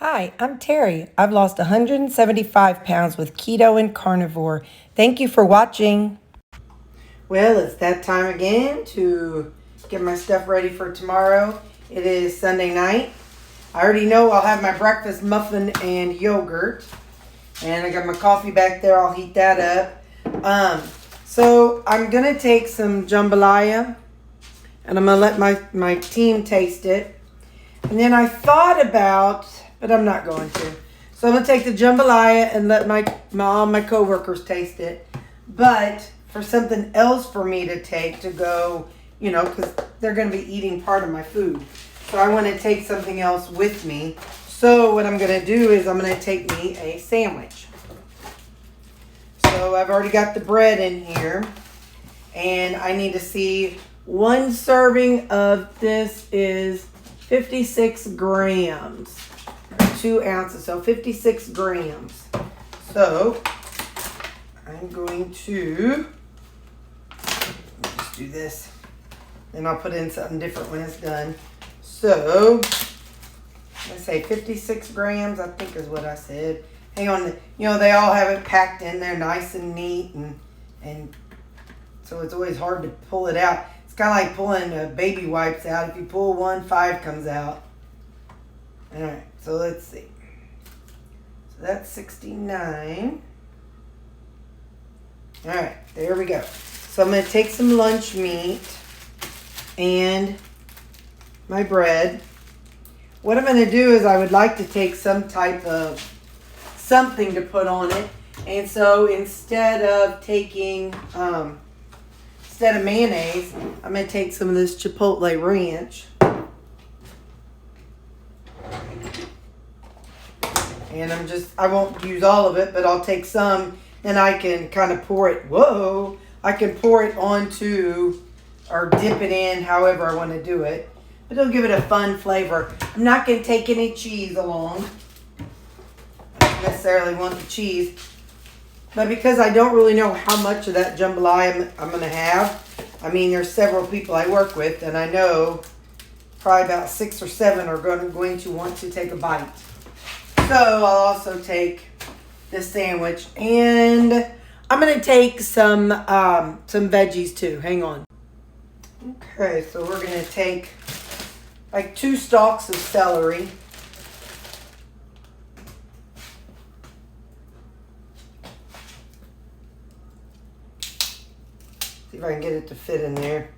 Hi, I'm Terry. I've lost 175 pounds with keto and carnivore. Thank you for watching. Well, it's that time again to get my stuff ready for tomorrow. It is Sunday night. I already know I'll have my breakfast muffin and yogurt. And I got my coffee back there. I'll heat that up. So I'm going to take some jambalaya and I'm going to let my team taste it. And then I thought about, but I'm not going to. So I'm going to take the jambalaya and let all my coworkers taste it. But for something else for me to take to go, because they're going to be eating part of my food. So I want to take something else with me. So what I'm going to do is I'm going to take me a sandwich. So I've already got the bread in here. And I need to see one serving of this is 56 grams. 2 ounces, so 56 grams. So I'm going to just do this. Then I'll put in something different when it's done. So let's say 56 grams, I think is what I said. Hang on, they all have it packed in there nice and neat, and so it's always hard to pull it out. It's kind of like pulling baby wipes out. If you pull one, 5 comes out. All right, so let's see. So that's 69. All right, there we go. So I'm going to take some lunch meat and my bread. What I'm going to do is I would like to take some type of something to put on it. And so instead of taking, instead of mayonnaise, I'm going to take some of this Chipotle ranch. And I won't use all of it, but I'll take some and I can kind of pour it, I can pour it onto or dip it in however I want to do it. But it'll give it a fun flavor. I'm not going to take any cheese along. I don't necessarily want the cheese. But because I don't really know how much of that jambalaya I'm going to have, I mean, there's several people I work with, and I know probably about 6 or 7 are going to want to take a bite. So I'll also take this sandwich, and I'm going to take some veggies too. Hang on. Okay, so we're going to take like 2 stalks of celery. See if I can get it to fit in there.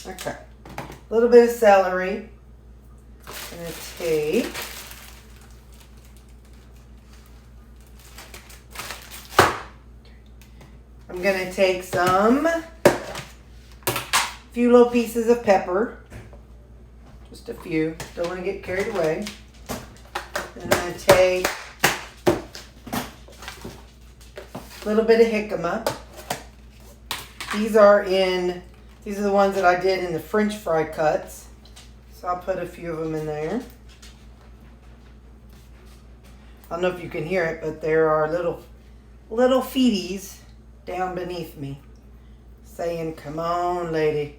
Okay. A little bit of celery. I'm going to take some few little pieces of pepper. Just a few. Don't want to get carried away. And I'm going to take a little bit of jicama. These are the ones that I did in the French fry cuts. So I'll put a few of them in there. I don't know if you can hear it, but there are little feeties down beneath me saying, "Come on, lady,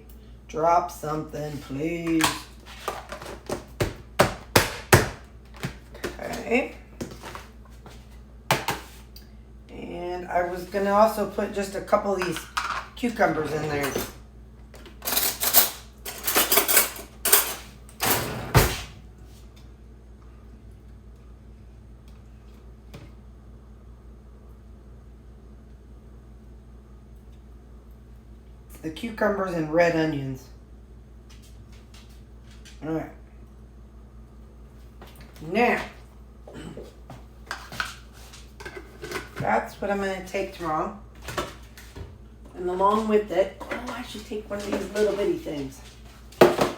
drop something, please." Okay. And I was going to also put just a couple of these cucumbers in there. The cucumbers and red onions. All right. Now, that's what I'm going to take tomorrow. And along with it, I should take one of these little bitty things. Oh,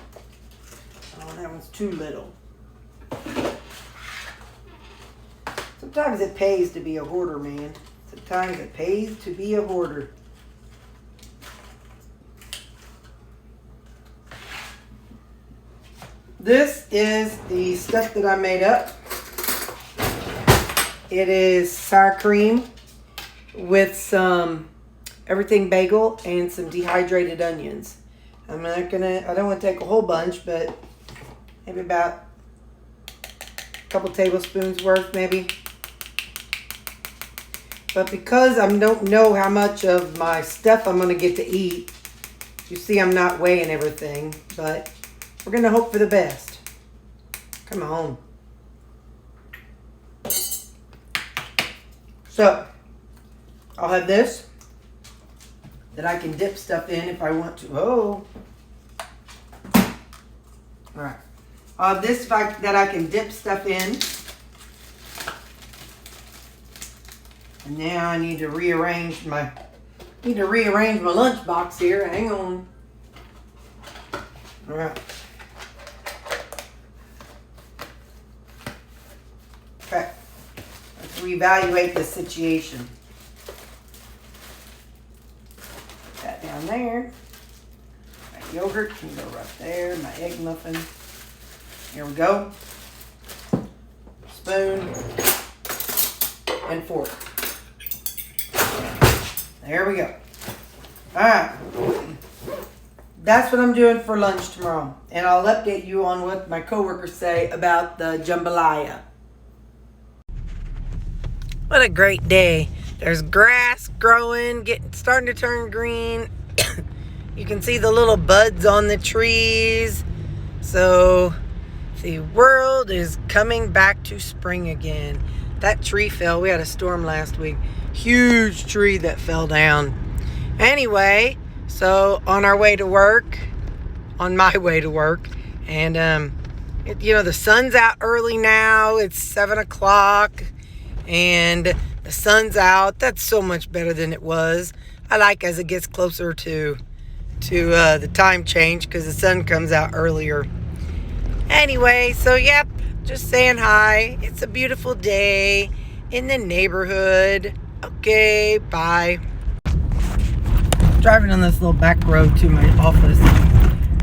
that one's too little. Sometimes it pays to be a hoarder, man. Sometimes it pays to be a hoarder. This is the stuff that I made up. It is sour cream with some everything bagel and some dehydrated onions. I don't want to take a whole bunch, but maybe about a couple tablespoons worth, maybe. But because I don't know how much of my stuff I'm going to get to eat, you see I'm not weighing everything, but we're going to hope for the best. Come on. So, I'll have this that I can dip stuff in if I want to. Oh. Alright. I'll have this that I can dip stuff in. And now I need to rearrange my lunchbox here. Hang on. All right. Okay. Let's reevaluate the situation. Put that down there. My yogurt can go right there. My egg muffin. Here we go. Spoon and fork. There we go. Alright. That's what I'm doing for lunch tomorrow. And I'll update you on what my coworkers say about the jambalaya. What a great day. There's grass growing, starting to turn green. You can see the little buds on the trees. So the world is coming back to spring again. That tree fell. We had a storm last week. Huge tree that fell down. Anyway, so on my way to work, and the sun's out early now. It's 7 o'clock, and the sun's out. That's so much better than it was. I like as it gets closer to the time change because the sun comes out earlier. Anyway, so yep, just saying hi. It's a beautiful day in the neighborhood. Okay, bye. Driving on this little back road to my office.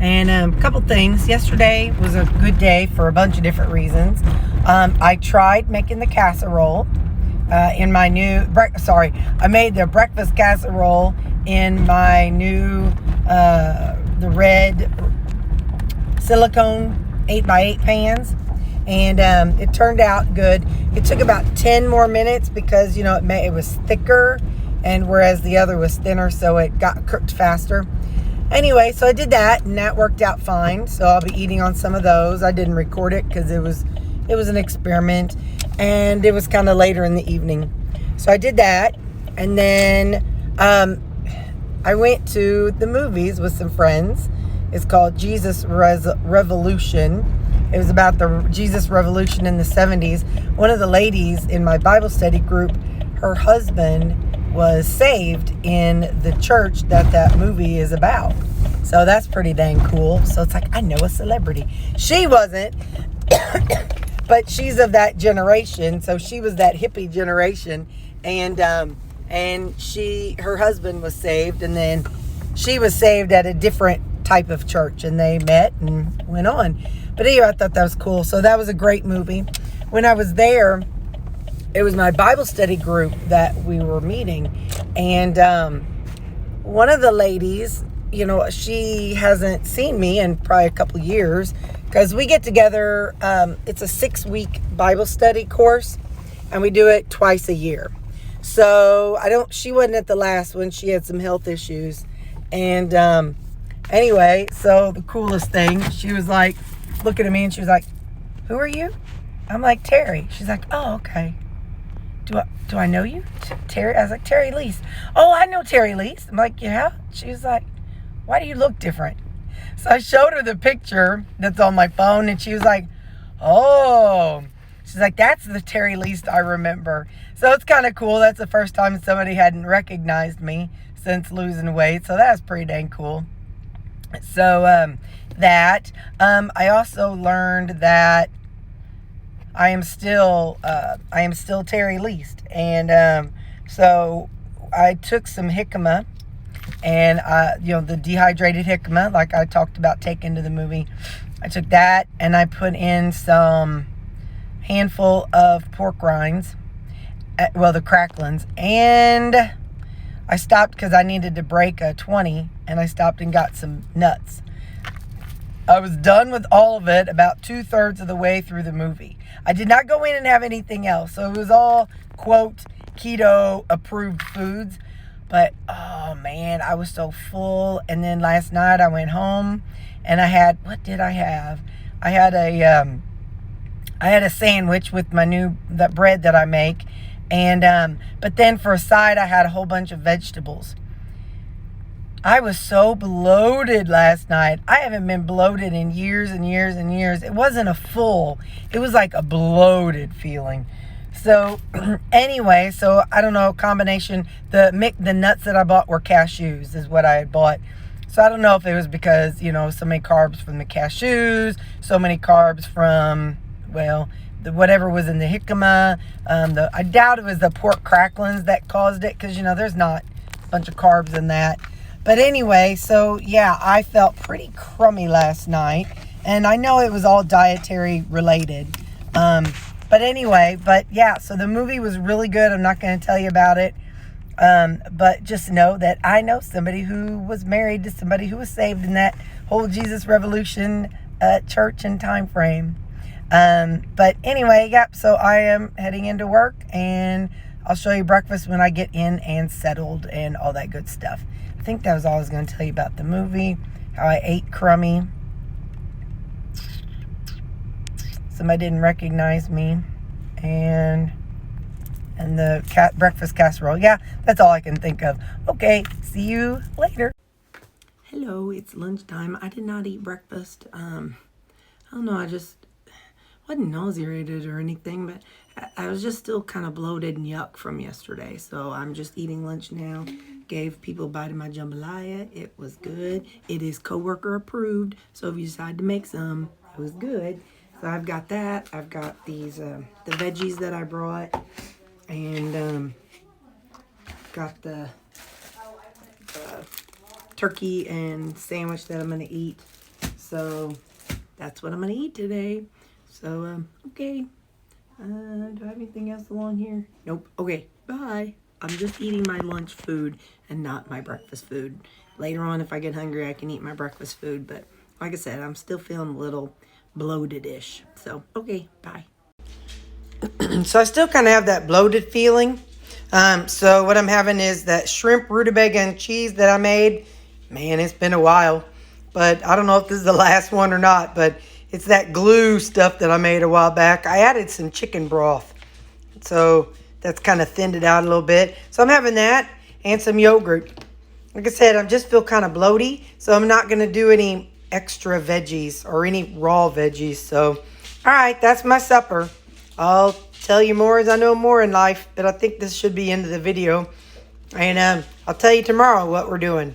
And a couple things. Yesterday was a good day for a bunch of different reasons. I tried making the casserole in my new... I made the breakfast casserole in my new the red silicone 8x8 pans. And it turned out good. It took about 10 more minutes because, it was thicker, and whereas the other was thinner, so it got cooked faster. Anyway, so I did that, and that worked out fine. So I'll be eating on some of those. I didn't record it because it was an experiment, and it was kind of later in the evening. So I did that, and then I went to the movies with some friends. It's called Jesus Revolution. It was about the Jesus Revolution in the 70s. One of the ladies in my Bible study group, her husband was saved in the church that movie is about. So that's pretty dang cool. So it's like, I know a celebrity. She wasn't, but she's of that generation. So she was that hippie generation. And her husband was saved. And then she was saved at a different type of church. And they met and went on. But anyway, I thought that was cool. So that was a great movie. When I was there, it was my Bible study group that we were meeting. And one of the ladies, she hasn't seen me in probably a couple of years because we get together. It's a 6-week Bible study course, and we do it twice a year. So she wasn't at the last one. She had some health issues. And anyway, so the coolest thing, she was like, looking at me, and she was like, "Who are you?" I'm like, "Terry." She's like, "Oh, okay. Do I know you?" Terry. I was like, "Terry Lease." "Oh, I know Terry Lease." I'm like, "Yeah." She was like, "Why do you look different?" So I showed her the picture that's on my phone, and she was like, "Oh." She's like, "That's the Terry Lease I remember." So it's kind of cool. That's the first time somebody hadn't recognized me since losing weight. So that's pretty dang cool. So I also learned that I am still Terry Least, and so I took some jicama, and the dehydrated jicama, like I talked about taking to the movie. I took that, and I put in some handful of pork rinds, the cracklings, and I stopped because I needed to break a 20, and I stopped and got some nuts. I was done with all of it about 2/3 of the way through the movie. I did not go in and have anything else. So it was all, quote, keto approved foods. But, oh man, I was so full. And then last night I went home and I had, what did I have? I had a sandwich with that bread that I make. And, but then for a side, I had a whole bunch of vegetables. I was so bloated last night. I haven't been bloated in years and years and years. It wasn't a full. It was like a bloated feeling. So anyway, so I don't know, combination. The nuts that I bought were cashews is what I had bought. So I don't know if it was because, so many carbs from the cashews, so many carbs from, whatever was in the jicama. I doubt it was the pork cracklings that caused it because, there's not a bunch of carbs in that. But anyway, so yeah, I felt pretty crummy last night. And I know it was all dietary related. But anyway, yeah, so the movie was really good. I'm not going to tell you about it. But just know that I know somebody who was married to somebody who was saved in that whole Jesus Revolution church and time frame. But anyway, yep, so I am heading into work, and I'll show you breakfast when I get in and settled and all that good stuff. I think that was all I was going to tell you about the movie, how I ate crummy. Somebody didn't recognize me, and the breakfast casserole. Yeah, that's all I can think of. Okay, see you later. Hello, it's lunchtime. I did not eat breakfast. I don't know, I just wasn't nauseated or anything, but I was just still kind of bloated and yuck from yesterday. So I'm just eating lunch now. Gave people a bite of my jambalaya. It was good. It is coworker approved. So if you decide to make some, it was good. So I've got that. I've got these, the veggies that I brought. And got the turkey and sandwich that I'm going to eat. So that's what I'm going to eat today. So, okay. Do I have anything else along here? Nope. Okay, bye. I'm just eating my lunch food and not my breakfast food. Later on, if I get hungry, I can eat my breakfast food. But like I said, I'm still feeling a little bloated-ish. So, okay, bye. So I still kind of have that bloated feeling. So what I'm having is that shrimp, rutabaga, and cheese that I made. Man, it's been a while. But I don't know if this is the last one or not, but it's that glue stuff that I made a while back. I added some chicken broth. So that's kind of thinned it out a little bit. So I'm having that and some yogurt. Like I said, I just feel kind of bloaty. So I'm not going to do any extra veggies or any raw veggies. So, all right, that's my supper. I'll tell you more as I know more in life. But I think this should be the end of the video. And I'll tell you tomorrow what we're doing.